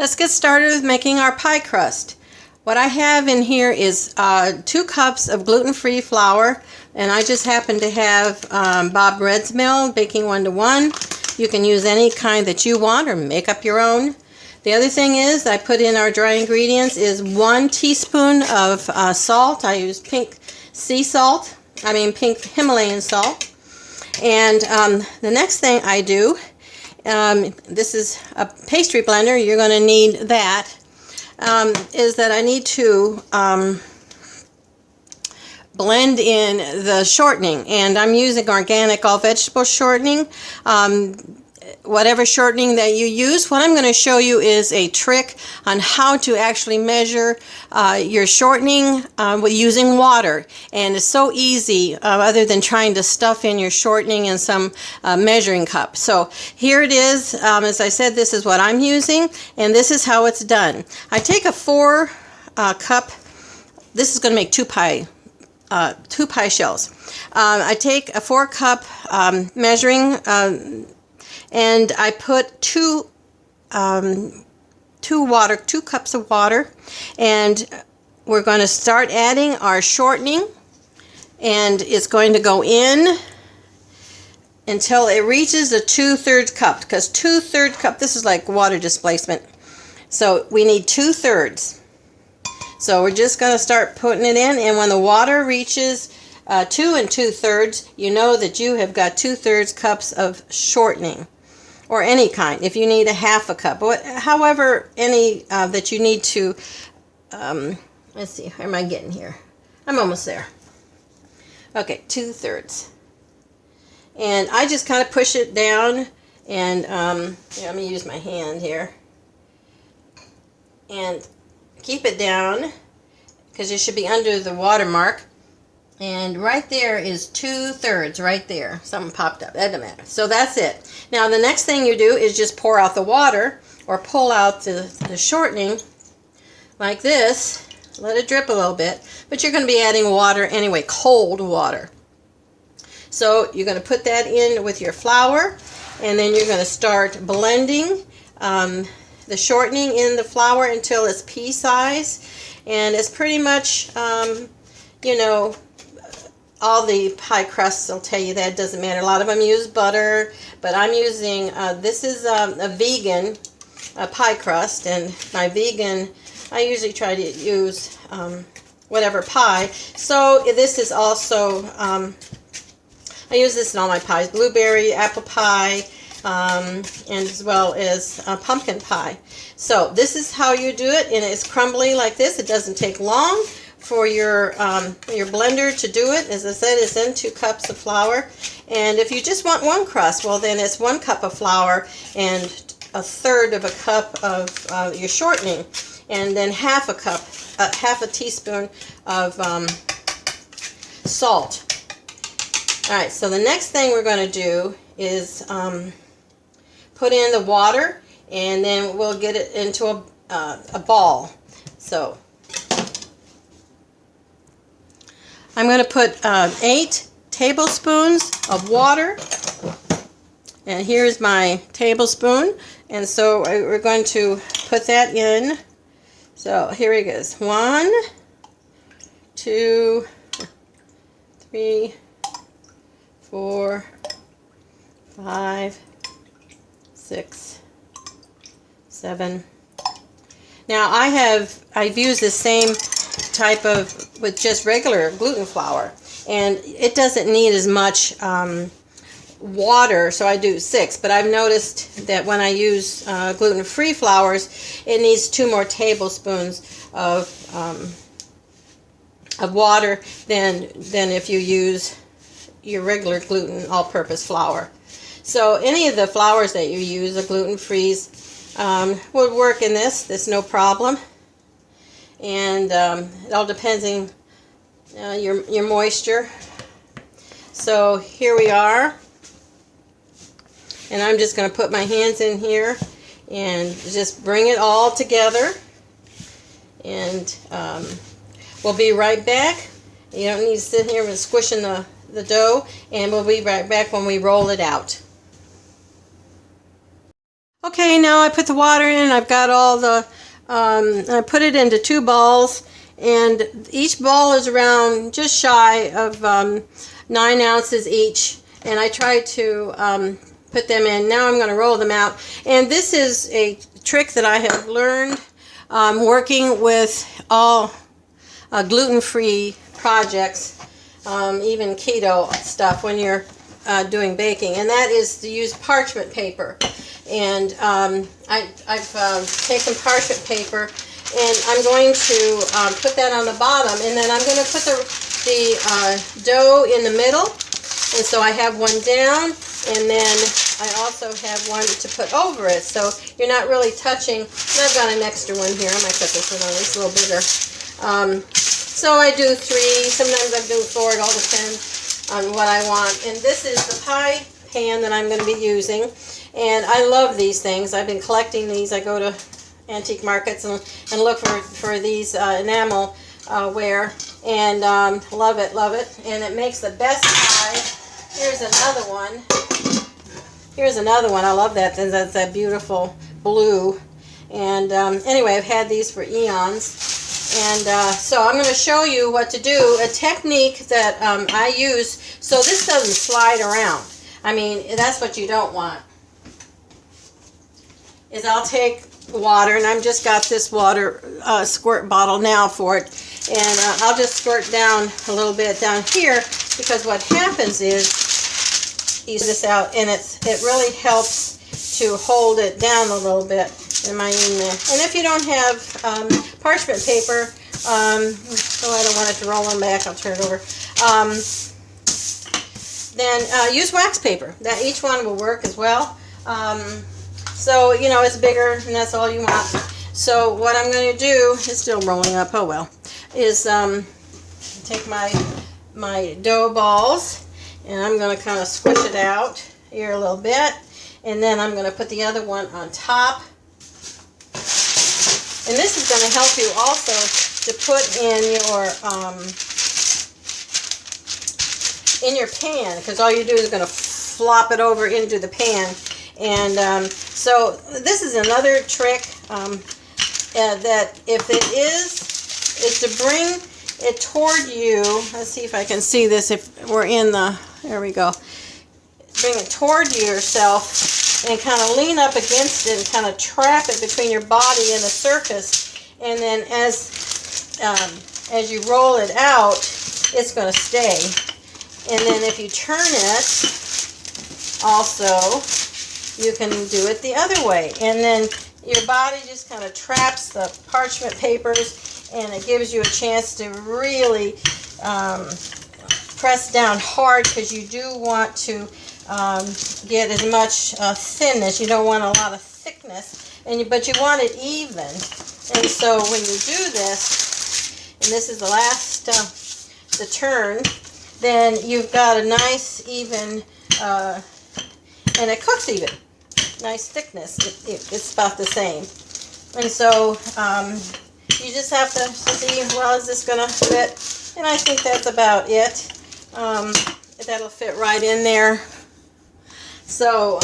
Let's get started with making our pie crust. What I have in here is 2 cups of gluten-free flour, and I just happen to have Bob Red's Mill baking 1-to-1. You can use any kind that you want or make up your own. The other thing is I put in our dry ingredients is 1 teaspoon of salt. I use pink Himalayan salt. And the next thing I do, this is a pastry blender, you're going to need that, is that I need to blend in the shortening, and I'm using organic all vegetable shortening. Whatever shortening that you use, what I'm going to show you is a trick on how to actually measure your shortening with using water, and it's so easy other than trying to stuff in your shortening in some measuring cup. So here it is. As I said, this is what I'm using, and this is how it's done. I take a 4 cup, this is going to make 2 pie shells. I take a 4 cup measuring and I put 2 cups of water, and we're going to start adding our shortening, and it's going to go in until it reaches a 2/3 cup, because 2/3 cup, this is like water displacement, so we need 2/3. So we're just going to start putting it in, and when the water reaches 2 2/3, you know that you have got 2/3 cups of shortening, or any kind. If you need a 1/2 cup, however any that you need to, let's see, how am I getting here? I'm almost there. Okay, 2/3. And I just kind of push it down, and let me use my hand here. And keep it down, because it should be under the watermark. And right there is 2/3 right there. Something popped up. That doesn't matter. So that's it. Now the next thing you do is just pour out the water, or pull out the shortening like this. Let it drip a little bit. But you're going to be adding water anyway, cold water. So you're going to put that in with your flour, and then you're going to start blending the shortening in the flour until it's pea size. And it's pretty much, you know, all the pie crusts will tell you that. It doesn't matter. A lot of them use butter, but I'm using, this is a vegan pie crust, and my vegan, I usually try to use whatever pie. So this is also, I use this in all my pies, blueberry, apple pie, and as well as pumpkin pie. So this is how you do it, and it's crumbly like this. It doesn't take long for your blender to do it. As I said, it's in 2 cups of flour. And if you just want 1 crust, well then it's 1 cup of flour and 1/3 of a cup of your shortening, and then half a teaspoon of salt. Alright, so the next thing we're going to do is put in the water, and then we'll get it into a ball. So I'm going to put 8 tablespoons of water, and here's my tablespoon, and so we're going to put that in. So here it goes. 1, 2, 3, 4, 5, 6, 7. Now I've used the same type of with just regular gluten flour, and it doesn't need as much water, so I do 6, but I've noticed that when I use gluten-free flours, it needs 2 more tablespoons of water than if you use your regular gluten all-purpose flour. So any of the flours that you use, the gluten-frees, would work in this. There's no problem. And it all depends on your moisture. So here we are, and I'm just going to put my hands in here and just bring it all together, and we'll be right back. You don't need to sit here and squishing the dough, and we'll be right back when we roll it out. Okay, now I put the water in. I've got all the, I put it into 2 balls, and each ball is around just shy of 9 ounces each. And I try to put them in. Now I'm going to roll them out. And this is a trick that I have learned working with all gluten-free projects, even keto stuff when you're doing baking, and that is to use parchment paper. And I've taken parchment paper, and I'm going to put that on the bottom, and then I'm going to put the dough in the middle. And so I have one down, and then I also have one to put over it. So you're not really touching. And I've got an extra one here. I might put this one on. It's a little bigger. So I do 3. Sometimes I do 4. It all depends on what I want. And this is the pie pan that I'm going to be using. And I love these things. I've been collecting these. I go to antique markets and look for these enamel ware. And love it, love it. And it makes the best pie. Here's another one. Here's another one. I love that. That's that beautiful blue. And anyway, I've had these for eons. And so I'm going to show you what to do. A technique that I use so this doesn't slide around. I mean, that's what you don't want. Is I'll take water, and I've just got this water squirt bottle now for it. And I'll just squirt down a little bit down here, because what happens is, ease this out, and it really helps to hold it down a little bit. Am I in there? And if you don't have parchment paper, oh, I don't want it to roll on back. I'll turn it over. Then use wax paper. That each one will work as well. So you know it's bigger, and that's all you want. So what I'm going to do is still rolling up. Oh well. Is take my dough balls, and I'm going to kind of squish it out here a little bit, and then I'm going to put the other one on top. And this is going to help you also to put in your pan, because all you do is going to flop it over into the pan. And so this is another trick that if it is to bring it toward you. Let's see if I can see this. If we're in the, there we go. Bring it toward yourself and kind of lean up against it and kind of trap it between your body and the surface. And then as you roll it out, it's going to stay. And then if you turn it, also, you can do it the other way. And then your body just kind of traps the parchment papers, and it gives you a chance to really press down hard, because you do want to get as much thinness. You don't want a lot of thickness, but you want it even. And so when you do this, and this is the last the turn, then you've got a nice even, and it cooks even. Nice thickness. It's about the same. And so you just have to see, well, is this going to fit? And I think that's about it. That'll fit right in there. So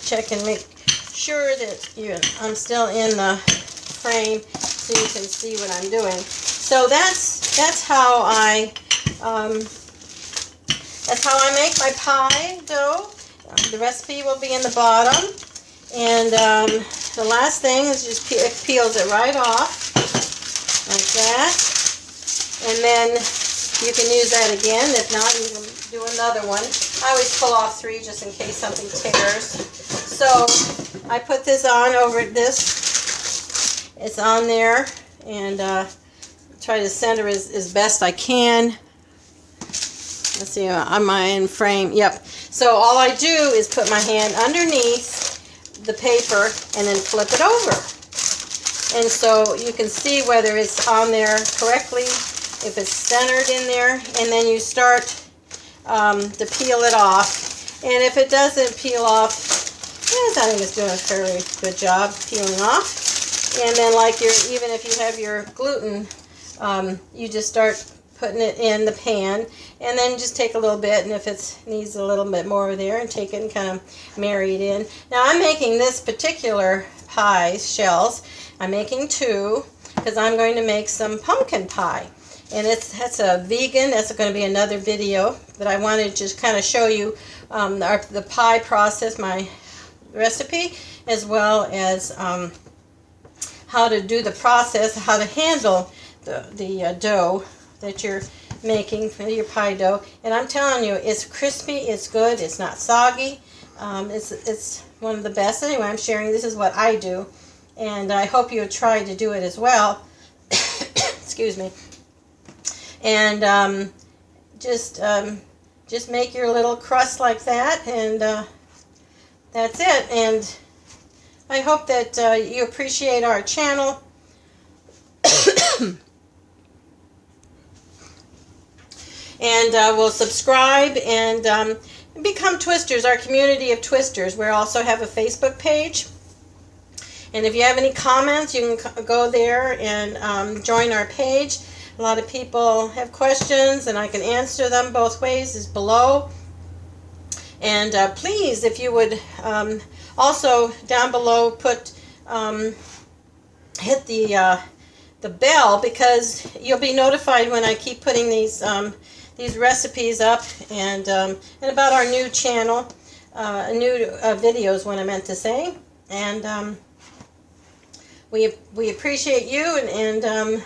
check and make sure that I'm still in the frame so you can see what I'm doing. So that's how I make my pie dough. The recipe will be in the bottom. And the last thing is just it peels it right off like that. And then you can use that again. If not, you can do another one. I always pull off 3 just in case something tears. So I put this on over this. It's on there, and try to center as best I can. Let's see, am I in frame? Yep. So all I do is put my hand underneath the paper and then flip it over. And so you can see whether it's on there correctly, if it's centered in there, and then you start to peel it off. And if it doesn't peel off, yes, I think it's doing a fairly good job peeling off. And then like even if you have your gluten, you just start putting it in the pan, and then just take a little bit, and if it needs a little bit more there, and take it and kind of marry it in. Now I'm making this particular pie shells. I'm making 2 because I'm going to make some pumpkin pie, and that's a vegan. That's going to be another video, but I wanted to just kind of show you the pie process, my recipe, as well as how to do the process, how to handle the dough that you're making for your pie dough. And I'm telling you, it's crispy, it's good, it's not soggy. It's one of the best. Anyway, I'm sharing this is what I do, and I hope you try to do it as well. Excuse me. And just make your little crust like that, and that's it. And I hope that you appreciate our channel. And will subscribe and become Twisters, our community of Twisters. We also have a Facebook page. And if you have any comments, you can go there and join our page. A lot of people have questions, and I can answer them both ways, is below. And please, if you would also down below hit the bell, because you'll be notified when I keep putting these recipes up, and about our new channel, new videos, what I meant to say. And we appreciate you, and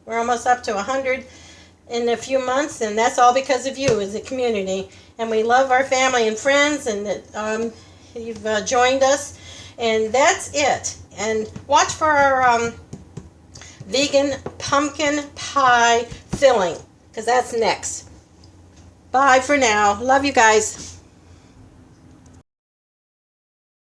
we're almost up to 100 in a few months, and that's all because of you as a community. And we love our family and friends, and that you've joined us, and that's it. And watch for our vegan pumpkin pie filling, because that's next. Bye for now. Love you guys.